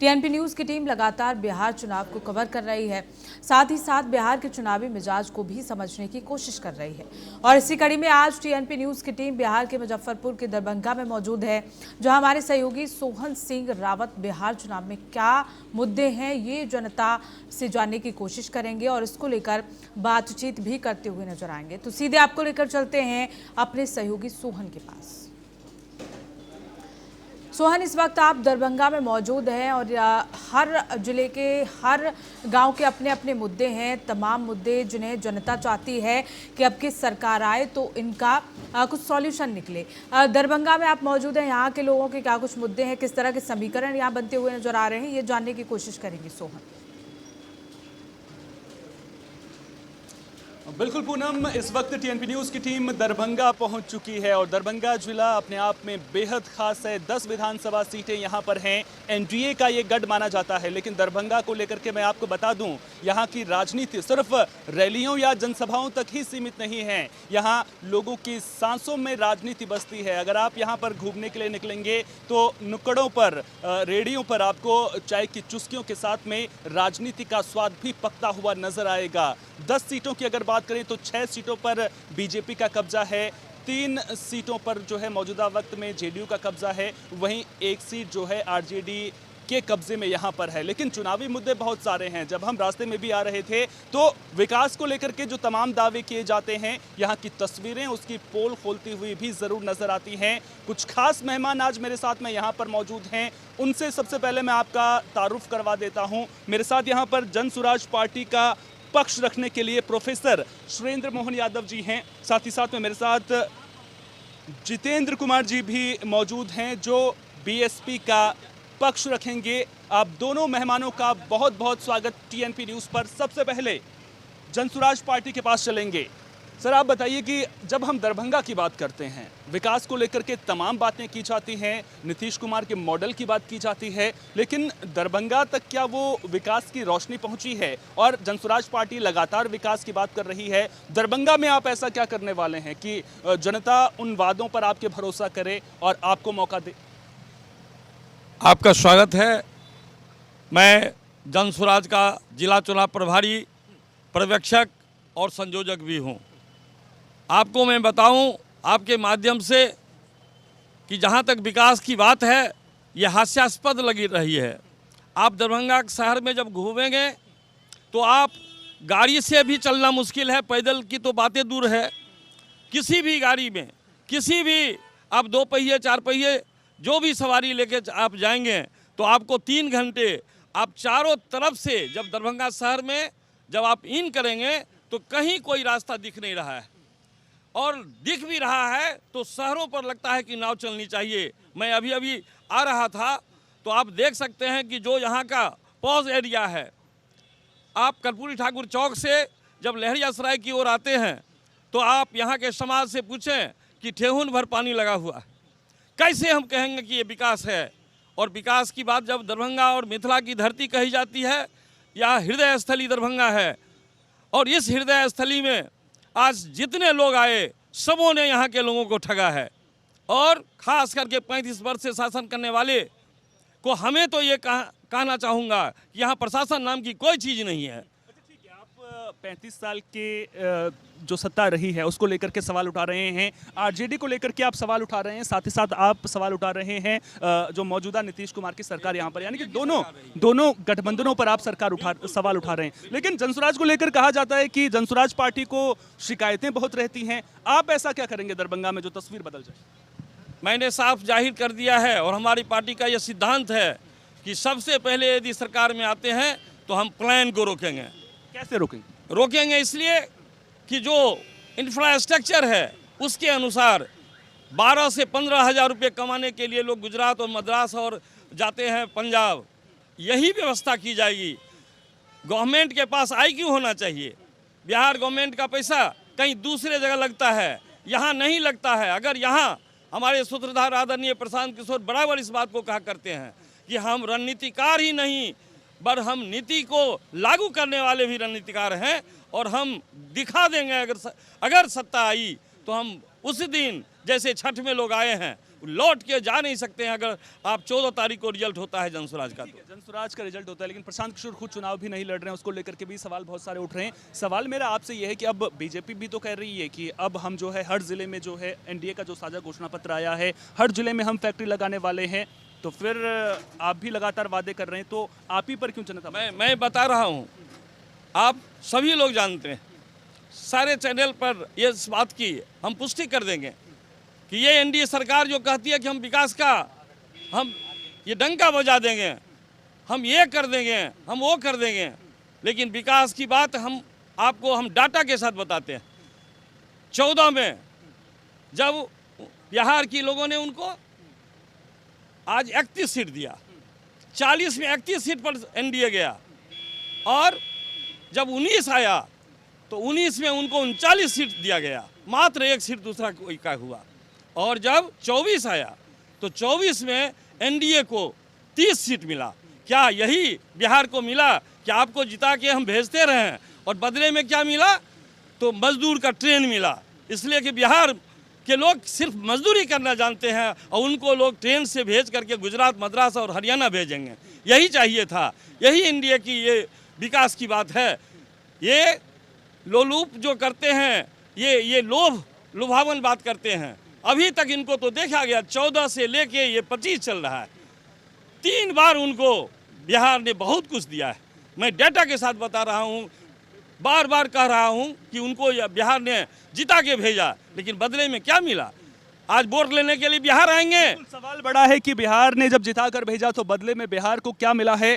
TNP news की team लगातार बिहार चुनाव को कवर कर रही है, साथ ही साथ बिहार के चुनावी मिजाज को भी समझने की कोशिश कर रही है। और इसी कड़ी में आज टीएनपी न्यूज़ की टीम बिहार के मुजफ्फरपुर के दरभंगा में मौजूद है, जहां हमारे सहयोगी सोहन सिंह रावत बिहार चुनाव में क्या मुद्दे हैं ये जनता से जानने की कोशिश करेंगे और इसको लेकर बातचीत भी करते हुए नजर आएंगे। तो सीधे आपको लेकर चलते हैं अपने सहयोगी सोहन के पास। सोहन, इस वक्त आप दरभंगा में मौजूद हैं और हर जिले के हर गांव के अपने अपने मुद्दे हैं, तमाम मुद्दे जिन्हें जनता चाहती है कि अब की सरकार आए तो इनका कुछ सॉल्यूशन निकले। दरभंगा में आप मौजूद हैं, यहाँ के लोगों के क्या कुछ मुद्दे हैं, किस तरह के समीकरण यहाँ बनते हुए नजर आ रहे हैं, ये जानने की कोशिश करेंगे सोहन। बिल्कुल पूनम, इस वक्त टीएनपी न्यूज़ की टीम दरभंगा पहुंच चुकी है और दरभंगा जिला अपने आप में बेहद खास है। 10 विधानसभा सीटें यहां पर हैं, एनडीए का ये गढ़ माना जाता है। लेकिन दरभंगा को लेकर के मैं आपको बता दूं, यहां की राजनीति सिर्फ रैलियों या जनसभाओं तक ही सीमित नहीं है। यहां लोगों की सांसों में राजनीति बसती है। अगर आप यहां पर घूमने के लिए निकलेंगे तो नुक्कड़ों पर, रेडियों पर आपको चाय की चुस्कियों के साथ में राजनीति का स्वाद भी पकता हुआ नजर आएगा। 10 सीटों की अगर बात करें तो 6 सीटों पर बीजेपी का कब्जा है, 3 सीटों पर जो है मौजूदा वक्त में जेडीयू का कब्जा है, वहीं 1 सीट जो है आरजेडी के कब्जे में यहां पर है। लेकिन चुनावी मुद्दे बहुत सारे हैं। जब हम रास्ते में भी आ रहे थे तो विकास को लेकर के जो तमाम दावे किए जाते हैं, यहां की तस्वीरें उसकी पोल खोलती हुई भी जरूर नजर आती हैं। कुछ खास मेहमान आज मेरे साथ में यहां पर मौजूद हैं, उनसे सबसे पहले मैं आपका तारुफ करवा देता हूं। मेरे साथ यहां पर जनसुराज पार्टी का पक्ष रखने के लिए प्रोफेसर सुरेंद्र मोहन यादव जी हैं, साथ ही साथ में मेरे साथ जितेंद्र कुमार जी भी मौजूद हैं जो बीएसपी का पक्ष रखेंगे। आप दोनों मेहमानों का बहुत बहुत स्वागत टीएनपी न्यूज़ पर। सबसे पहले जनसुराज पार्टी के पास चलेंगे। सर, आप बताइए कि जब हम दरभंगा की बात करते हैं, विकास को लेकर के तमाम बातें की जाती हैं, नीतीश कुमार के मॉडल की बात की जाती है, लेकिन दरभंगा तक क्या वो विकास की रोशनी पहुंची है? और जनसुराज पार्टी लगातार विकास की बात कर रही है। दरभंगा में आप ऐसा क्या करने वाले हैं कि जनता उन वादों पर आपके भरोसा करे और आपको मौका दे? आपका स्वागत है। मैं जनसुराज का जिला चुनाव प्रभारी, पर्यवेक्षक और संयोजक भी हूँ। आपको मैं बताऊं आपके माध्यम से कि जहां तक विकास की बात है, यह हास्यास्पद लगी रही है। आप दरभंगा शहर में जब घूमेंगे तो आप गाड़ी से भी चलना मुश्किल है, पैदल की तो बातें दूर है। किसी भी गाड़ी में, किसी भी आप 2 पहिए 4 पहिए जो भी सवारी लेके आप जाएंगे तो आपको 3 घंटे आप चारों तरफ से, जब दरभंगा शहर में जब आप इन करेंगे तो कहीं कोई रास्ता दिख नहीं रहा है, और दिख भी रहा है तो शहरों पर लगता है कि नाव चलनी चाहिए। मैं अभी अभी आ रहा था तो आप देख सकते हैं कि जो यहाँ का पॉज एरिया है, आप कर्पूरी ठाकुर चौक से जब लहरियासराय की ओर आते हैं तो आप यहाँ के समाज से पूछें कि ठेहुन भर पानी लगा हुआ है। कैसे हम कहेंगे कि ये विकास है? और विकास की बात जब दरभंगा और मिथिला की धरती कही जाती है, यह हृदय स्थली दरभंगा है। और इस हृदय स्थली में आज जितने लोग आए, सबों ने यहाँ के लोगों को ठगा है। और ख़ास करके 35 वर्ष से शासन करने वाले को हमें तो ये कहना चाहूँगा कि यहाँ प्रशासन नाम की कोई चीज़ नहीं है। अच्छा, ठीक है, आप 35 साल के जो सत्ता रही है उसको लेकर के सवाल उठा रहे हैं, आरजेडी को लेकर के आप सवाल उठा रहे हैं, साथ ही साथ आप सवाल उठा रहे हैं जो मौजूदा नीतीश कुमार की सरकार यहाँ पर, यानी कि दोनों गठबंधनों पर आप सवाल उठा रहे हैं। लेकिन जनसुराज को लेकर कहा जाता है कि जनसुराज पार्टी को शिकायतें बहुत रहती हैं। आप ऐसा क्या करेंगे दरभंगा में जो तस्वीर बदल जाए? मैंने साफ जाहिर कर दिया है और हमारी पार्टी का यह सिद्धांत है कि सबसे पहले यदि सरकार में आते हैं तो हम प्लान को रोकेंगे। कैसे रोकेंगे? रोकेंगे इसलिए कि जो इंफ्रास्ट्रक्चर है उसके अनुसार 12 से 15 हज़ार रुपये कमाने के लिए लोग गुजरात और मद्रास और जाते हैं पंजाब, यही व्यवस्था की जाएगी। गवर्नमेंट के पास IQ होना चाहिए। बिहार गवर्नमेंट का पैसा कहीं दूसरे जगह लगता है, यहाँ नहीं लगता है। अगर यहाँ हमारे सूत्रधार आदरणीय प्रशांत किशोर बराबर इस बात को कहा करते हैं कि हम रणनीतिकार ही नहीं, पर हम नीति को लागू करने वाले भी रणनीतिकार हैं, और हम दिखा देंगे अगर सत्ता आई तो हम उस दिन जैसे छठ में लोग आए हैं लौट के जा नहीं सकते हैं अगर आप 14 तारीख को रिजल्ट होता है जनसुराज का। तो जनसुराज का रिजल्ट होता है, लेकिन प्रशांत किशोर खुद चुनाव भी नहीं लड़ रहे हैं, उसको लेकर के भी सवाल बहुत सारे उठ रहे हैं। सवाल मेरा आपसे यह है कि अब बीजेपी भी तो कह रही है कि अब हम जो है हर जिले में जो है एनडीए का जो साझा घोषणा पत्र आया है, हर जिले में हम फैक्ट्री लगाने वाले हैं, तो फिर आप भी लगातार वादे कर रहे हैं, तो आप ही पर क्यों जनता? मैं बता रहा हूँ, आप सभी लोग जानते हैं, सारे चैनल पर ये इस बात की हम पुष्टि कर देंगे कि ये एनडीए सरकार जो कहती है कि हम विकास का हम ये डंका बजा देंगे, हम ये कर देंगे, हम वो कर देंगे, लेकिन विकास की बात हम डाटा के साथ बताते हैं। 14 में जब बिहार की लोगों ने उनको आज 31 सीट दिया, 40 में 31 सीट पर एनडीए गया, और जब 19 आया तो 19 में उनको 39 सीट दिया गया, मात्र 1 सीट दूसरा कोई का हुआ। और जब 24 आया तो 24 में एनडीए को 30 सीट मिला। क्या यही बिहार को मिला कि आपको जिता के हम भेजते रहे, और बदले में क्या मिला? तो मजदूर का ट्रेन मिला, इसलिए कि बिहार के लोग सिर्फ मजदूरी करना जानते हैं और उनको लोग ट्रेन से भेज करके गुजरात, मद्रास और हरियाणा भेजेंगे। यही चाहिए था, यही एनडीए की ये विकास की बात है। ये लोलूप जो करते हैं, ये लुभावन बात करते हैं। अभी तक इनको तो देखा गया 14 से लेके ये 25 चल रहा है, 3 बार उनको बिहार ने बहुत कुछ दिया है। मैं डेटा के साथ बता रहा हूँ, बार बार कह रहा हूँ कि उनको बिहार ने जिता के भेजा, लेकिन बदले में क्या मिला? आज वोट लेने के लिए बिहार आएंगे। सवाल बड़ा है कि बिहार ने जब जिता कर भेजा तो बदले में बिहार को क्या मिला है।